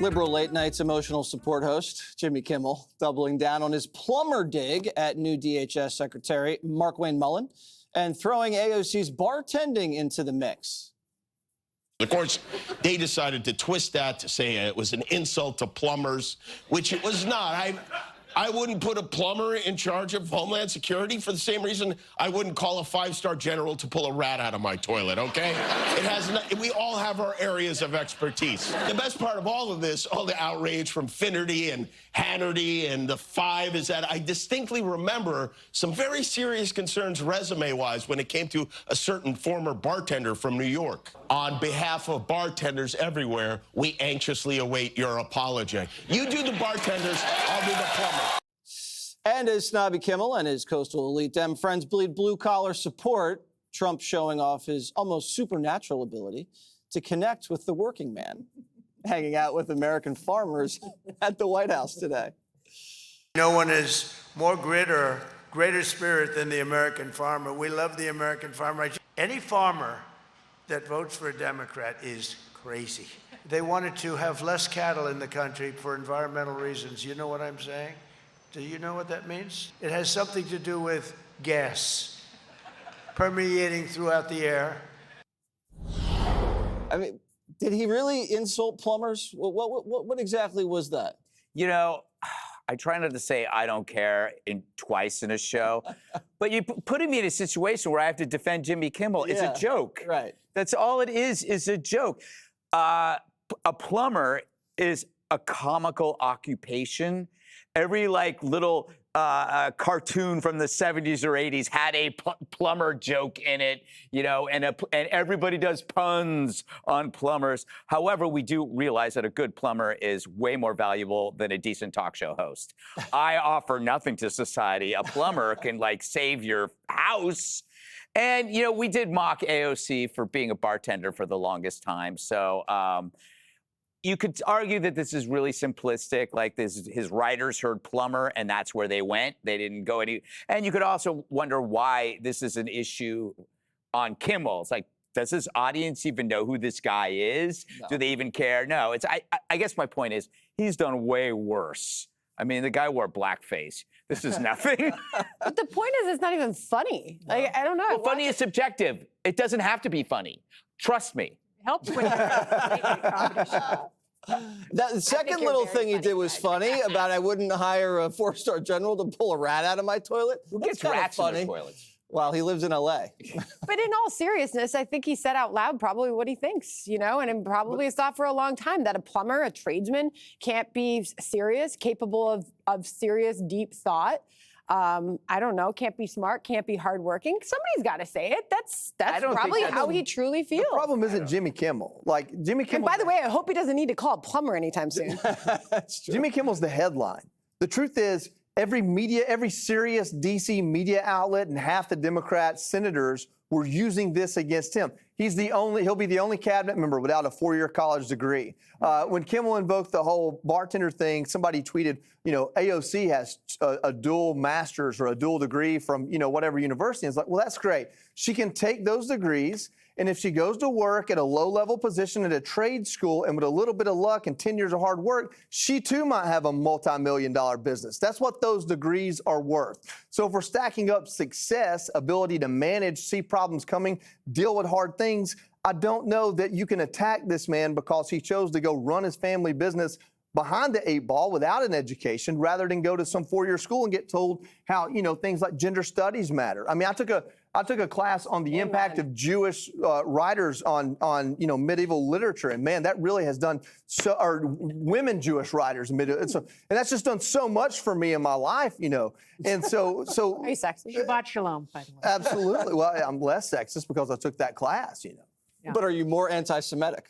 Liberal late night's emotional support host, Jimmy Kimmel, doubling down on his plumber dig at new DHS Secretary Markwayne Mullin and throwing AOC's bartending into the mix. Of course, they decided to twist that to say it was an insult to plumbers, which it was not. I wouldn't put a plumber in charge of Homeland Security for the same reason I wouldn't call a five-star general to pull a rat out of my toilet, okay? It has we all have our areas of expertise. The best part of all of this, all the outrage from Finnerty and Hannerty and the Five, is that I distinctly remember some very serious concerns resume-wise when it came to a certain former bartender from New York. On behalf of bartenders everywhere, we anxiously await your apology. You do the bartenders, I'll do the plumber. And as Snobby Kimmel and his coastal elite Dem friends bleed blue-collar support, Trump showing off his almost supernatural ability to connect with the working man, hanging out with American farmers at the White House today. No one is more grit or greater spirit than the American farmer. We love the American farmer. Any farmer that votes for a Democrat is crazy. They wanted to have less cattle in the country for environmental reasons. You know what I'm saying? Do you know what that means? It has something to do with gas permeating throughout the air. I mean, did he really insult plumbers? What exactly was that? You know, I try not to say I don't care twice in a show, but you're putting me in a situation where I have to defend Jimmy Kimmel. It's a joke. Right. That's all it is a joke. A plumber is a comical occupation. Every little cartoon from the 70s or 80s had a plumber joke in it, you know, and everybody does puns on plumbers. However, we do realize that a good plumber is way more valuable than a decent talk show host. I offer nothing to society. A plumber can save your house. And, you know, we did mock AOC for being a bartender for the longest time. So, you could argue that this is really simplistic, his writers heard plumber and that's where they went. They didn't go any. And you could also wonder why this is an issue on Kimmel. It's like, does his audience even know who this guy is? No. Do they even care? No, I guess my point is he's done way worse. I mean, the guy wore blackface. This is nothing. But the point is, it's not even funny. I don't know. Well, funny is subjective. It doesn't have to be funny. Trust me. Helped with your comedy show. That second little thing he did was funny about I wouldn't hire a four-star general to pull a rat out of my toilet. Who gets rats in their toilets? Well, he lives in L.A. But in all seriousness, I think he said out loud probably what he thinks, you know, and it probably has thought for a long time that a plumber, a tradesman, can't be serious, capable of serious, deep thought. I don't know, can't be smart, can't be hardworking. Somebody's got to say it. That's probably how he truly feels. The problem isn't Jimmy Kimmel. Jimmy Kimmel. And by the way, I hope he doesn't need to call a plumber anytime soon. That's true. Jimmy Kimmel's the headline. The truth is, every serious D.C. media outlet and half the Democrat senators were using this against him. He'll be the only cabinet member without a four-year college degree. When Kimmel invoked the whole bartender thing, somebody tweeted, you know, AOC has a dual master's or a dual degree from, you know, whatever university. It's like, well, that's great. She can take those degrees, and if she goes to work at a low-level position at a trade school and with a little bit of luck and 10 years of hard work, she too might have a multi-million-dollar business. That's what those degrees are worth. So if we're stacking up success, ability to manage, see problems coming, deal with hard things, I don't know that you can attack this man because he chose to go run his family business behind the eight ball without an education rather than go to some four-year school and get told how, you know, things like gender studies matter. I mean, I took a class on the impact of Jewish writers on you know, medieval literature, and man, that really has done so. Or women Jewish writers, and that's just done so much for me in my life, you know. And so Are you sexy? Shabbat shalom, by the way. Absolutely. Well, I'm less sexist because I took that class, you know. Yeah. But are you more anti-Semitic?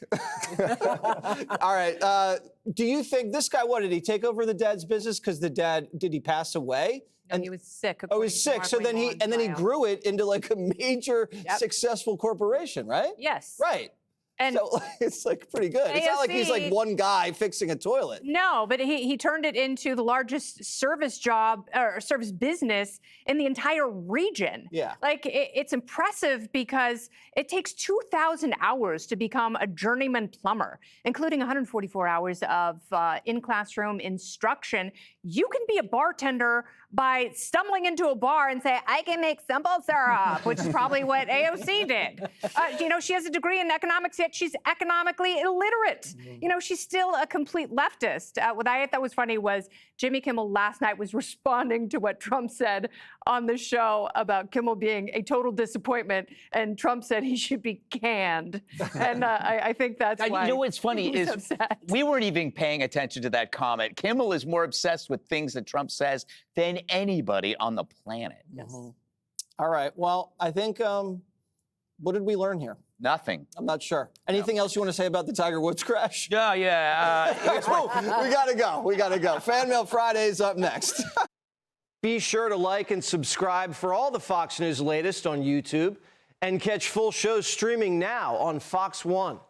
All right. Do you think this guy, what, did he take over the dad's business because the dad, did he pass away? No, he was sick. Oh, he was sick. So then he grew it into like a major successful corporation, right? Yes. Right. And So it's like pretty good. It's not like he's like AOC one guy fixing a toilet. No, but he turned it into the largest service job or service business in the entire region. Yeah. Like it's impressive because it takes 2,000 hours to become a journeyman plumber, including 144 hours of in-classroom instruction. You can be a bartender by stumbling into a bar and say, I can make simple syrup, which is probably what AOC did. You know, she has a degree in economics, yet she's economically illiterate. You know, she's still a complete leftist. What I thought was funny was Jimmy Kimmel last night was responding to what Trump said on the show about Kimmel being a total disappointment, and Trump said he should be canned. And I think that's why. You know what's funny he was is upset. we weren't even paying attention to that comment. Kimmel is more obsessed with things that Trump says than anybody on the planet. All right. Well, I think, what did we learn here? Nothing. I'm not sure. Anything else you want to say about the Tiger Woods crash? Yeah. We gotta go. We gotta go. Fan Mail Friday's up next. Be sure to like and subscribe for all the Fox News latest on YouTube and catch full shows streaming now on Fox One.